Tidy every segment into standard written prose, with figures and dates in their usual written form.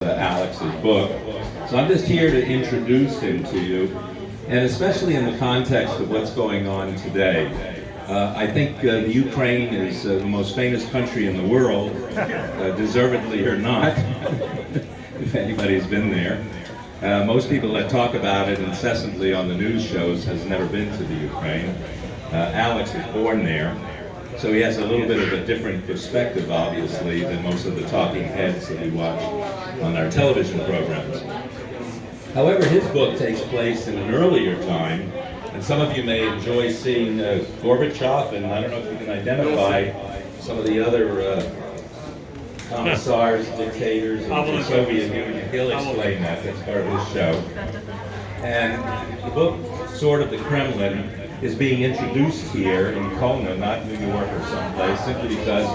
Alex's book. So I'm just here to introduce him to you, and especially in the context of what's going on today. I think Ukraine is the most famous country in the world, deservedly or not, if anybody's been there. Most people that talk about it incessantly on the news shows has never been to the Ukraine. Alex was born there, so he has a little bit of a different perspective, obviously, than most of the talking heads that we watch on our television programs. However, his book takes place in an earlier time, and some of you may enjoy seeing Gorbachev, and I don't know if you can identify some of the other commissars, dictators of the Soviet Union. He'll explain that. That's part of his show. And the book, Sword of the Kremlin, is being introduced here in Kona, not New York or someplace, simply because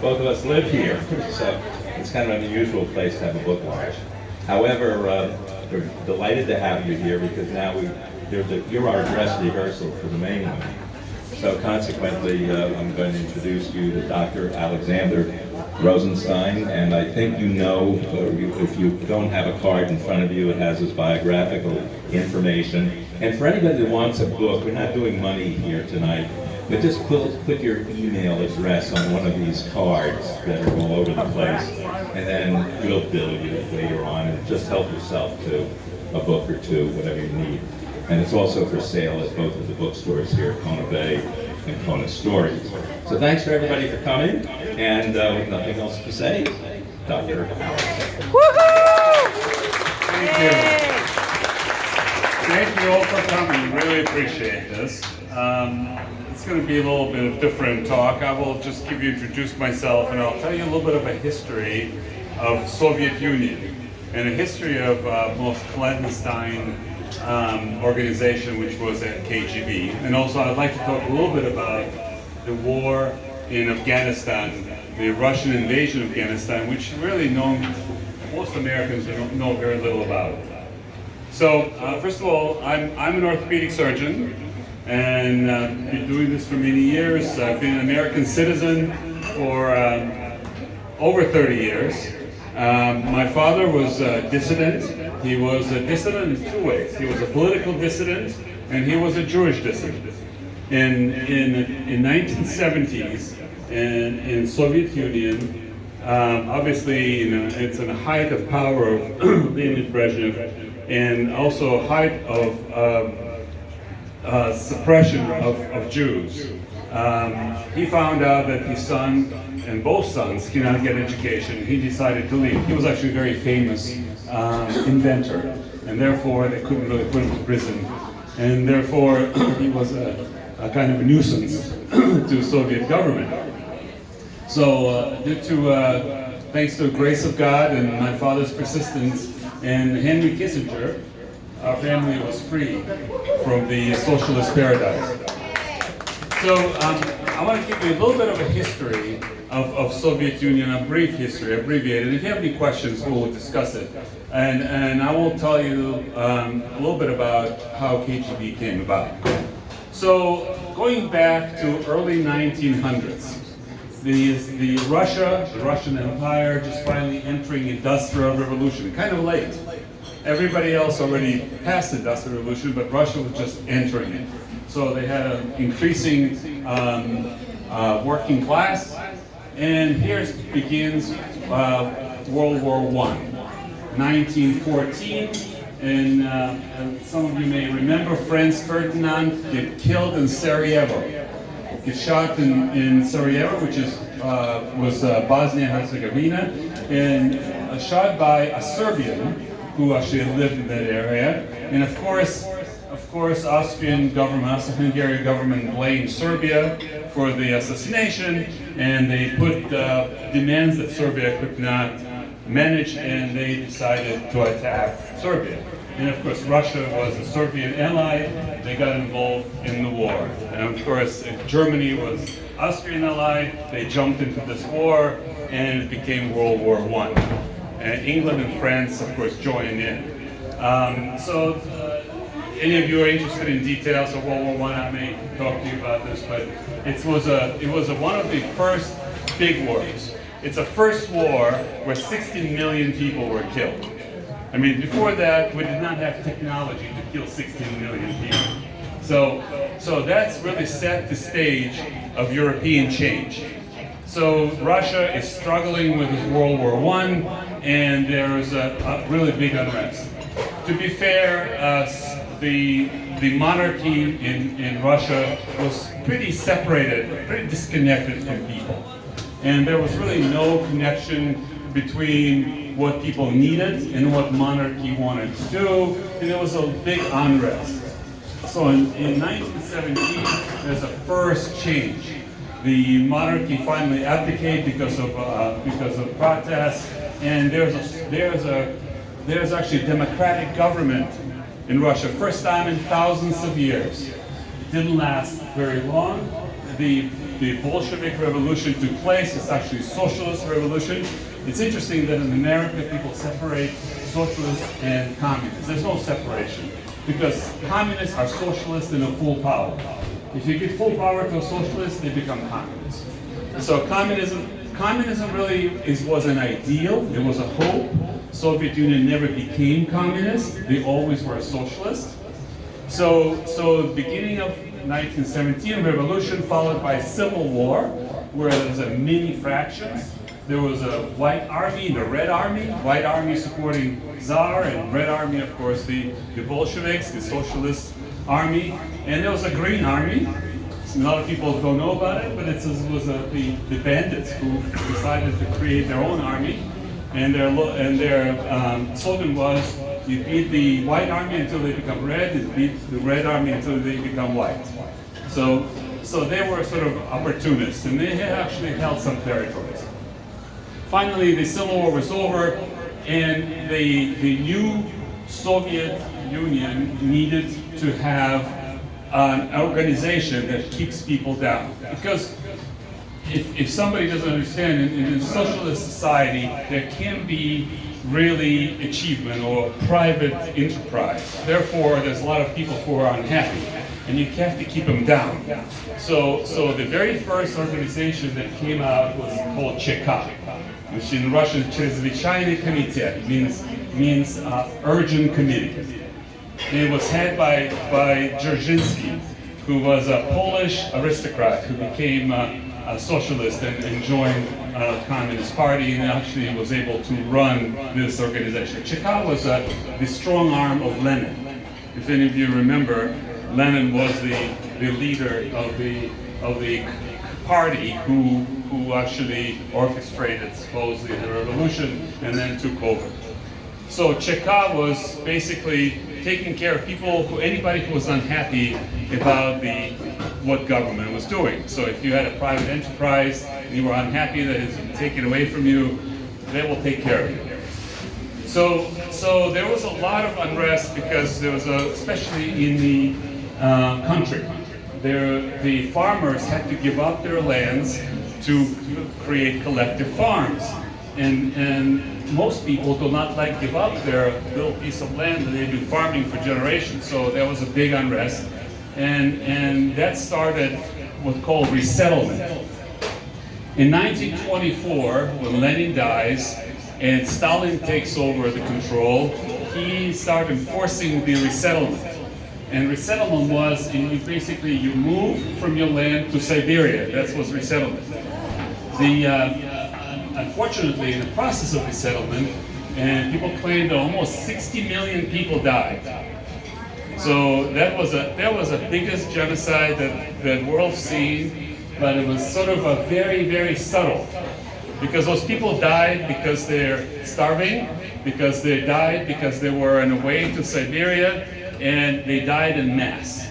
both of us live here. So it's kind of an unusual place to have a book launch. However, we're delighted to have you here because now you're our dress rehearsal for the main one. So consequently, I'm going to introduce you to Dr. Alexander Rosenstein, and I think you know, if you don't have a card in front of you, it has his biographical information. And for anybody that wants a book, we're not doing money here tonight, but just put your email address on one of these cards that are all over the place, and then we'll bill you later on, and just help yourself to a book or two, whatever you need. And it's also for sale at both of the bookstores here at Kona Bay and Kona Stories. So thanks for everybody for coming, and with nothing else to say, Dr. Alex. Woohoo! Thank you. Thank you all for coming. Really appreciate this. It's going to be a little bit of different talk. I will just introduce myself, and I'll tell you a little bit of a history of Soviet Union and a history of most clandestine organization, which was at KGB. And also I'd like to talk a little bit about the war in Afghanistan, the Russian invasion of Afghanistan, which really most Americans know very little about. So first of all, I'm an orthopedic surgeon, and been doing this for many years. I've been an American citizen for over 30 years. My father was a dissident. He was a dissident in two ways. He was a political dissident, and he was a Jewish dissident. In 1970s, in Soviet Union, obviously, it's in the height of power of Leonid Brezhnev, and also height of suppression of Jews. He found out that his son and both sons cannot get education. He decided to leave. He was actually a very famous inventor, and therefore they couldn't really put him to prison. And therefore he was a kind of a nuisance to the Soviet government. So thanks to the grace of God and my father's persistence and Henry Kissinger, our family was free from the socialist paradise. So I want to give you a little bit of a history of Soviet Union, a brief history, abbreviated. If you have any questions, we'll discuss it. And I will tell you a little bit about how KGB came about. So going back to early 1900s, the Russian Empire just finally entering Industrial Revolution, kind of late. Everybody else already passed the Industrial Revolution, but Russia was just entering it. So they had an increasing working class, and here begins World War I. 1914, and some of you may remember Franz Ferdinand get killed in Sarajevo. Get shot in Sarajevo, which was Bosnia-Herzegovina, and shot by a Serbian who actually lived in that area. And of course, Austrian government, Austro-Hungarian government blamed Serbia for the assassination, and they put demands that Serbia could not manage, and they decided to attack Serbia. And of course, Russia was a Serbian ally. They got involved in the war. And of course, Germany was Austrian ally. They jumped into this war, and it became World War I. And England and France, of course, joined in. Any of you are interested in details of World War I may talk to you about this, but it was one of the first big wars. It's a first war where 60 million people were killed. I mean, before that, we did not have technology to kill 16 million people. So that's really set the stage of European change. So Russia is struggling with World War I, and there's a really big unrest. To be fair, the monarchy in Russia was pretty separated, pretty disconnected from people. And there was really no connection between what people needed and what monarchy wanted to do, and there was a big unrest. So in 1917, there's a first change. The monarchy finally abdicated because of protests, and there's actually a democratic government in Russia, first time in thousands of years. It didn't last very long. The Bolshevik Revolution took place. It's actually a socialist revolution. It's interesting that in America people separate socialists and communists. There's no separation because communists are socialists in a full power. If you give full power to a socialist, they become communists. So communism really was an ideal. It was a hope. Soviet Union never became communist. They always were a socialist. So the beginning of 1917 revolution followed by civil war, where there was many fractions. There was a white army and a red army. White army supporting Tsar, and red army, of course, the Bolsheviks, the socialist army. And there was a green army. A lot of people don't know about it, but it was the bandits who decided to create their own army. And their slogan was, you beat the white army until they become red, you beat the red army until they become white. So they were sort of opportunists, and they had actually held some territories. Finally, the Civil War was over, and the new Soviet Union needed to have an organization that keeps people down. Because if somebody doesn't understand, in a socialist society, there can be really achievement or private enterprise. Therefore, there's a lot of people who are unhappy, and you have to keep them down. So the very first organization that came out was called Cheka, which in Russian is Чрезвычайный комитет, means urgent committee. And it was headed by Gertrude, who was a Polish aristocrat who became a socialist and joined the Communist Party, and actually was able to run this organization. Cheka was the strong arm of Lenin. If any of you remember, Lenin was the leader of the party who actually orchestrated supposedly the revolution and then took over. So Cheka was basically taking care of anybody who was unhappy about what government was doing. So if you had a private enterprise and you were unhappy that it's been taken away from you, they will take care of you. So there was a lot of unrest because there was especially in the country, the farmers had to give up their lands to create collective farms. And most people do not like to give up their little piece of land that they've been farming for generations. So there was a big unrest. And that started what's called resettlement. In 1924, when Lenin dies and Stalin takes over the control, he started enforcing the resettlement. And resettlement was, you move from your land to Siberia. That was resettlement. Unfortunately, in the process of resettlement, and people claim that almost 60 million people died. So that was the biggest genocide that the world's seen, but it was sort of a very, very subtle. Because those people died because they're starving, because they died because they were on the way to Siberia, and they died in mass.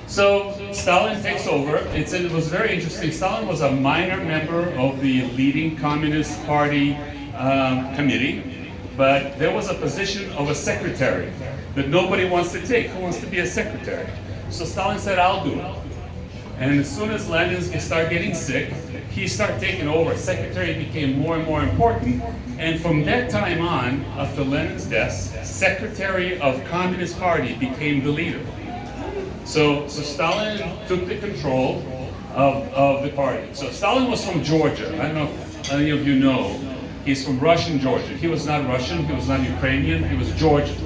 So Stalin takes over. It was very interesting. Stalin was a minor member of the leading Communist Party committee, but there was a position of a secretary that nobody wants to take. Who wants to be a secretary? So Stalin said, I'll do it. And as soon as Lenin started getting sick, he started taking over. Secretary became more and more important. And from that time on, after Lenin's death, Secretary of Communist Party became the leader. So Stalin took the control of the party. So Stalin was from Georgia. I don't know if many of you know, he's from Russian Georgia. He was not Russian, he was not Ukrainian, he was Georgian.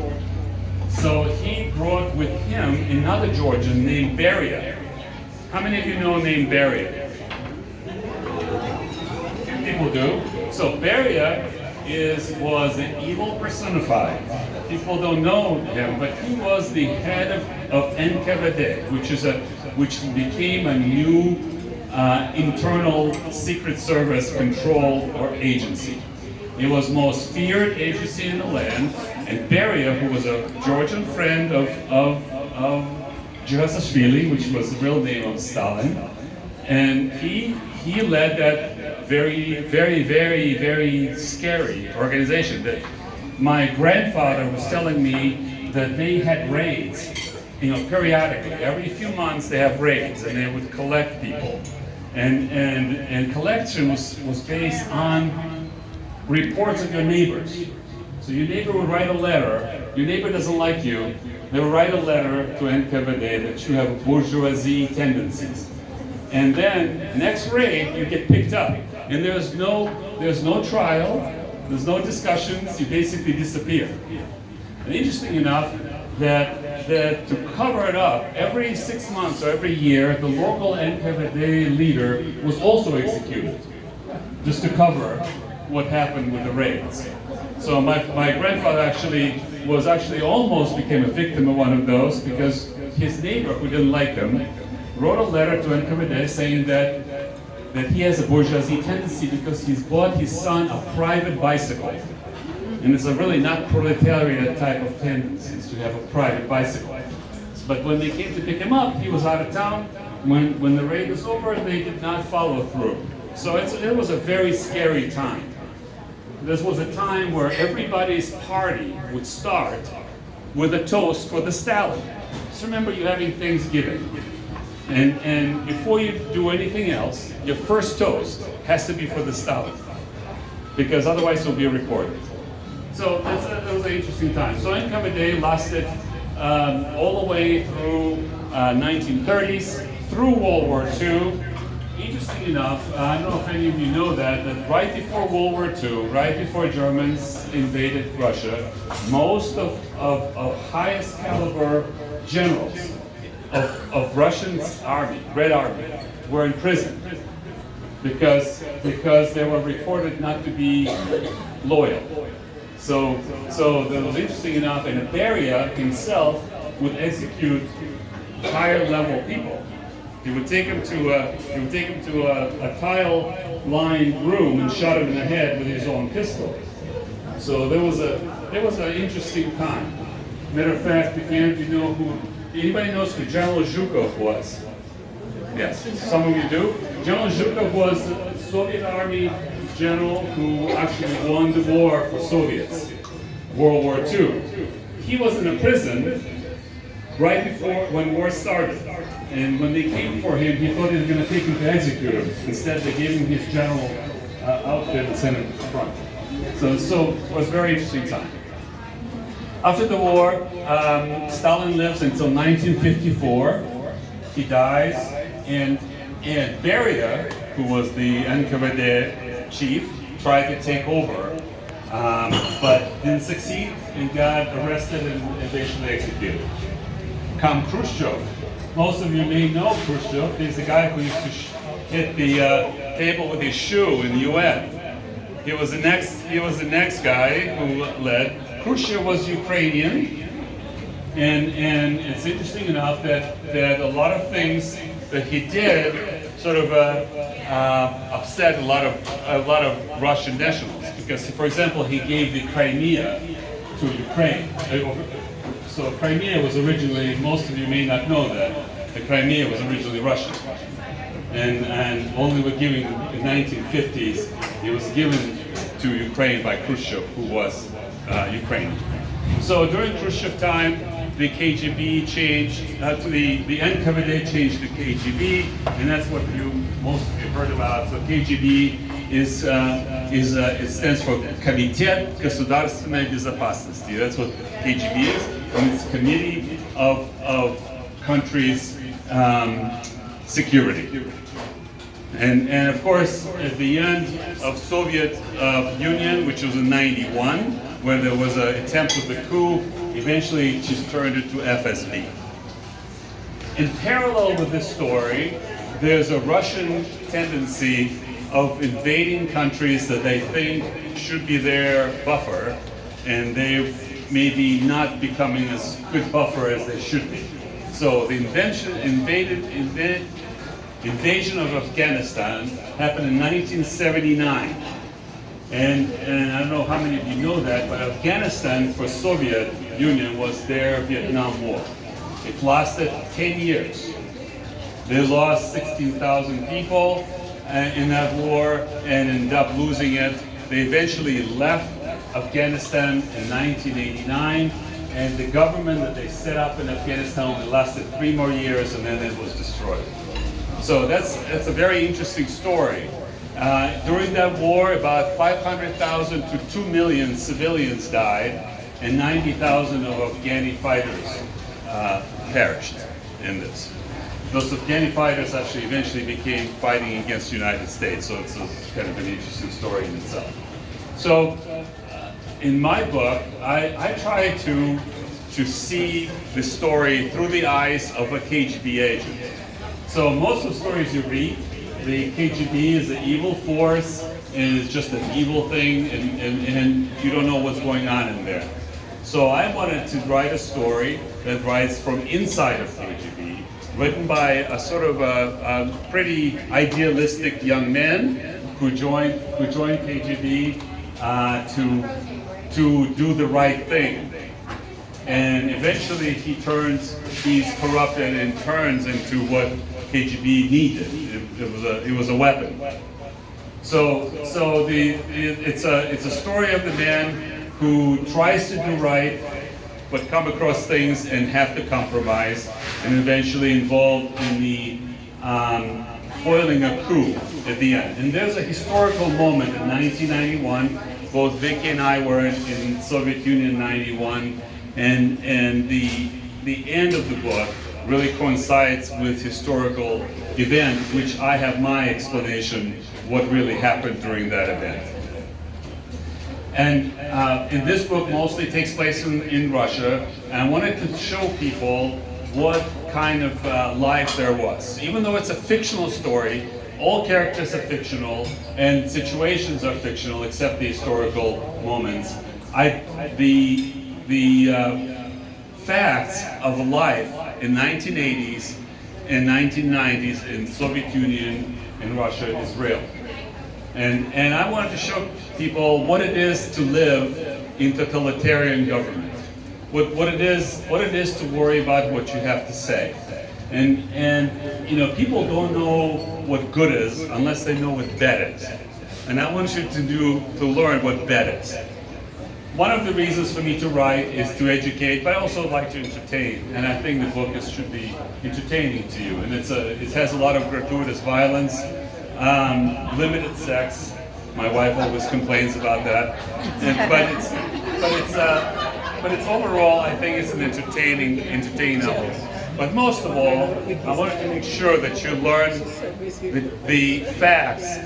So he brought with him another Georgian named Beria. How many of you know named Beria? People do. So Beria was an evil personified. People don't know him, but he was the head of NKVD, which became a new internal secret service control or agency. It was most feared agency in the land, and Beria, who was a Georgian friend of Gertrude, which was the real name of Stalin, and he led that very, very, very, very scary organization. That my grandfather was telling me that they had raids, periodically. Every few months they have raids, and they would collect people, and collection was based on reports of your neighbors. So your neighbor would write a letter. Your neighbor doesn't like you. They would write a letter to NKVD that you have bourgeoisie tendencies. And then next raid you get picked up, and there's no trial, there's no discussions. You basically disappear. And interesting enough that to cover it up, every 6 months or every year, the local NKVD leader was also executed, just to cover what happened with the raids. So my grandfather actually almost became a victim of one of those, because his neighbor, who didn't like him, wrote a letter to NKVD saying that he has a bourgeoisie tendency because he's bought his son a private bicycle. And it's a really not proletariat type of tendencies to have a private bicycle. But when they came to pick him up, he was out of town. When the raid was over, they did not follow through. So it was a very scary time. This was a time where everybody's party would start with a toast for the Stalin. Just remember, you're having Thanksgiving. And before you do anything else, your first toast has to be for the Stalin, because otherwise it'll be reported. So that was an interesting time. So NKVD lasted all the way through 1930s, through World War II. Interesting enough, I don't know if any of you know that right before World War II, right before Germans invaded Russia, most of highest caliber generals of Russian's army, Red Army, were in prison because they were reported not to be loyal. So that was interesting enough, and Beria himself would execute higher level people. He would take him to a tile-lined room and shot him in the head with his own pistol. So there was an interesting time. Matter of fact, if any of you know anybody knows who General Zhukov was? Yes, some of you do. General Zhukov was a Soviet Army general who actually won the war for Soviets, World War II. He was in a prison right before when war started. And when they came for him, he thought they were going to take him to execute him. Instead, they gave him his general outfit and sent him to the front. So it was a very interesting time. After the war, Stalin lives until 1954. He dies, and Beria, who was the NKVD chief, tried to take over, but didn't succeed and got arrested and eventually executed. Come Khrushchev. Most of you may know Khrushchev. He's the guy who used to hit the table with his shoe in the UN. He was the next guy who led. Khrushchev was Ukrainian, and it's interesting enough that a lot of things that he did sort of upset a lot of Russian nationals, because, for example, he gave the Crimea to Ukraine. So Crimea was originally, most of you may not know that, the Crimea was originally Russian. And only with giving in the 1950s, it was given to Ukraine by Khrushchev, who was Ukrainian. So during Khrushchev time, the KGB changed, the NKVD changed to KGB, and that's what most of you heard about. So KGB it stands for Комитет государственной безопасности. That's what KGB is, and it's Committee of Countries' Security. And of course, at the end of Soviet Union, which was in '91, where there was an attempt of the coup, eventually she's turned into FSB. In parallel with this story, there's a Russian tendency of invading countries that they think should be their buffer, and they maybe not becoming as good buffer as they should be. So the invasion of Afghanistan happened in 1979. And I don't know how many of you know that, but Afghanistan for Soviet Union was their Vietnam War. It lasted 10 years. They lost 16,000 people in that war and ended up losing it. They eventually left Afghanistan in 1989, and the government that they set up in Afghanistan only lasted 3 more years, and then it was destroyed. So that's a very interesting story. During that war, about 500,000 to 2 million civilians died, and 90,000 of Afghani fighters perished in this. Those Afghani fighters actually eventually became fighting against the United States, so it's kind of an interesting story in itself. So, in my book, I try to see the story through the eyes of a KGB agent. So most of the stories you read, the KGB is an evil force, and it's just an evil thing, and you don't know what's going on in there. So I wanted to write a story that writes from inside of KGB, written by a sort of a pretty idealistic young man who joined KGB to do the right thing. And eventually he's corrupted and turns into what KGB needed. It was a weapon. So it's a story of the man who tries to do right, but come across things and have to compromise, and eventually involved in the foiling a coup at the end. And there's a historical moment in 1991. Both Vicky and I were in Soviet Union in '91, and the end of the book really coincides with historical event, which I have my explanation what really happened during that event. And in this book mostly takes place in Russia, and I wanted to show people what kind of life there was. Even though it's a fictional story, all characters are fictional and situations are fictional except the historical moments. The facts of life in 1980s and 1990s in Soviet Union and Russia is real. And I wanted to show people what it is to live in totalitarian government, what it is to worry about what you have to say. And you know, people don't know what good is unless they know what bad is. And I want you to learn what bad is. One of the reasons for me to write is to educate, but I also like to entertain. And I think the book should be entertaining to you. And it has a lot of gratuitous violence, limited sex. My wife always complains about that. But it's overall, I think it's an entertaining novel. But most of all, I wanted to make sure that you learn the facts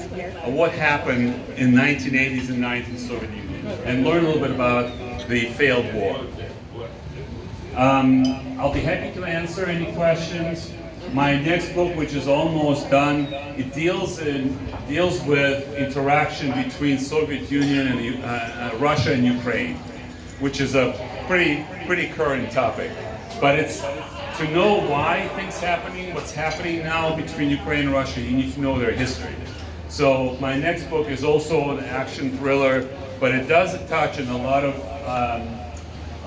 of what happened in 1980s and 90s Soviet Union, and learn a little bit about the failed war. I'll be happy to answer any questions. My next book, which is almost done, it deals with interaction between Soviet Union and Russia and Ukraine, which is a pretty current topic. But it's to know why things happening, what's happening now between Ukraine and Russia, you need to know their history. So my next book is also an action thriller, but it does touch on a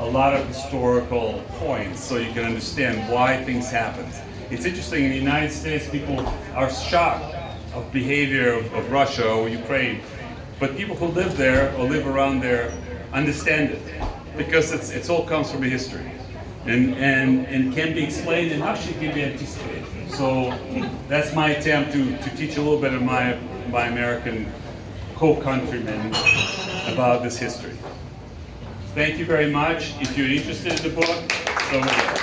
lot of historical points, so you can understand why things happened. It's interesting, in the United States, people are shocked of behavior of Russia or Ukraine, but people who live there or live around there understand it, because it all comes from a history. And can be explained and actually can be anticipated. So that's my attempt to teach a little bit of my American co-countrymen about this history. Thank you very much. If you're interested in the book, it's over there.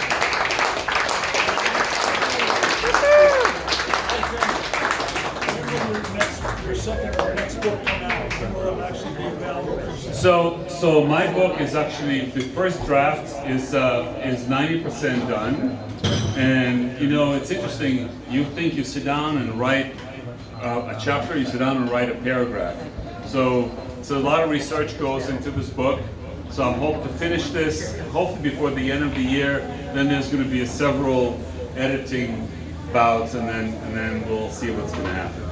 There's something for our next book come out, when will it actually be available? So my book is actually, the first draft is 90% done, and you know, it's interesting. You think you sit down and write a chapter, you sit down and write a paragraph. So a lot of research goes into this book. So I'm hoping to finish this hopefully before the end of the year. Then there's going to be several editing bouts, and then we'll see what's going to happen.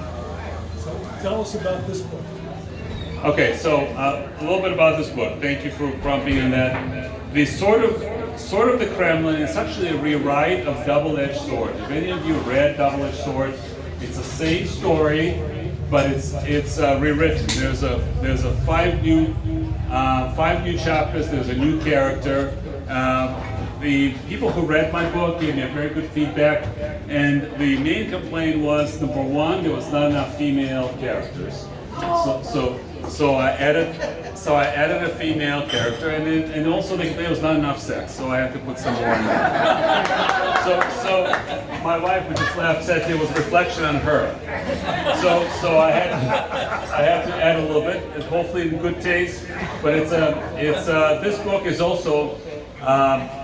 So tell us about this book. Okay, so a little bit about this book. Thank you for prompting on that. The sort of the Kremlin is actually a rewrite of Double-Edged Sword. If any of you read Double-Edged Sword, it's the same story, but it's rewritten. There's a five new chapters. There's a new character. The people who read my book gave me a very good feedback, and the main complaint was, number one, there was not enough female characters. So I added a female character, and also there was not enough sex, so I had to put some more in there. So my wife would just laugh, said it was a reflection on her. So I had to add a little bit, and hopefully in good taste. But this book is also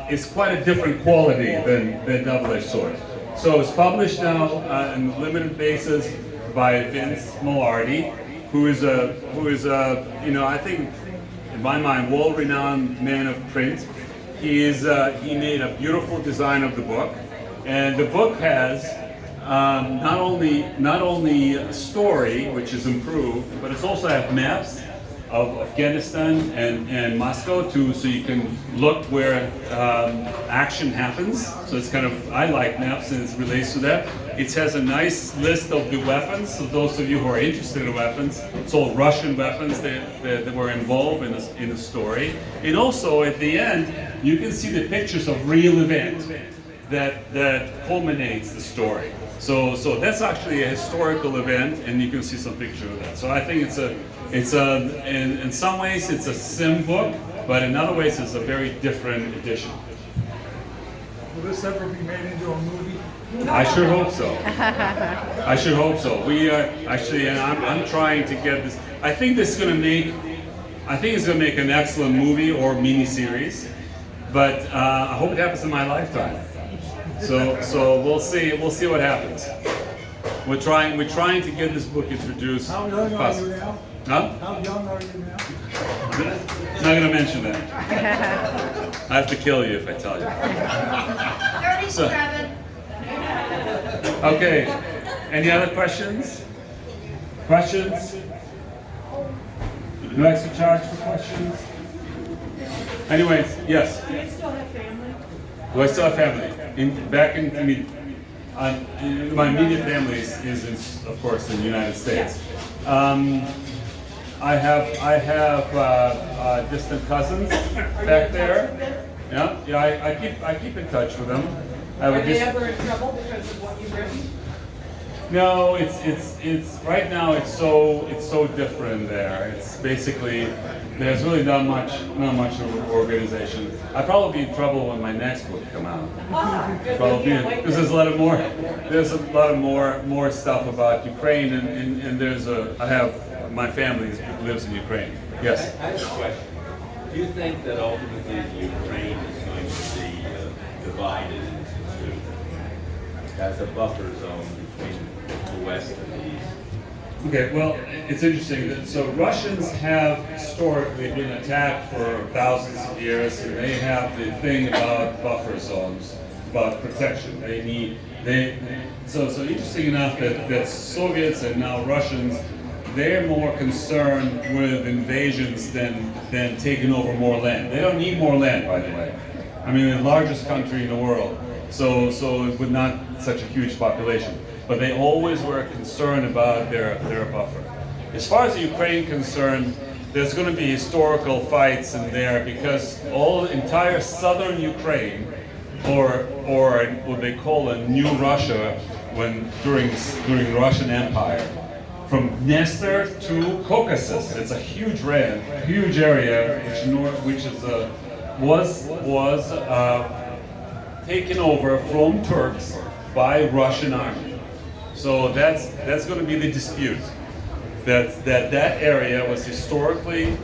is quite a different quality than Double-Edged Sword. So it's published now on a limited basis by Vince Millardi, who is a I think in my mind world-renowned man of print. He made a beautiful design of the book, and the book has not only a story which is improved, but it's also have maps of Afghanistan and Moscow too, so you can look where action happens. So it's kind of, I like maps and it relates to that. It has a nice list of the weapons, so those of you who are interested in weapons, it's all Russian weapons that were involved in the story. And also at the end, you can see the pictures of real events that culminates the story. So that's actually a historical event, and you can see some picture of that. So I think in some ways it's a sim book, but in other ways it's a very different edition. Will this ever be made into a movie? I sure hope so. I sure hope so. We are actually, and I'm trying to get this. I think it's going to make an excellent movie or miniseries, but I hope it happens in my lifetime. So we'll see what happens. We're trying to get this book introduced. How young are you now? Huh? How young are you now? I'm not going to mention that. I have to kill you if I tell you. 37. Okay. Any other questions? Questions? No extra charge for questions? Anyways, yes. Do you still have family? Do I still have family? My immediate family is of course in the United States. I have distant cousins back there. Yeah. I keep in touch with them. Are they ever in trouble because of what you've written? No, it's right now it's so different there. It's basically there's really not much of an organization. I'd probably be in trouble when my next book come out. Probably because there's a lot of more stuff about Ukraine, and I have my family lives in Ukraine. Yes. I have a question. Do you think that ultimately Ukraine is going to be divided into two as a buffer zone between the West and the East? Okay, well, it's interesting. So Russians have historically been attacked for thousands of years, and they have the thing about buffer zones, about protection. So interesting enough that Soviets and now Russians, they're more concerned with invasions than taking over more land. They don't need more land, by the way. I mean, the largest country in the world, so with not such a huge population. But they always were concerned about their buffer. As far as the Ukraine concerned, there's going to be historical fights in there because entire southern Ukraine, or what they call a New Russia, during Russian Empire, from Dniester to Caucasus, it's a huge area which was taken over from Turks by Russian army. So that's going to be the dispute. that area was historically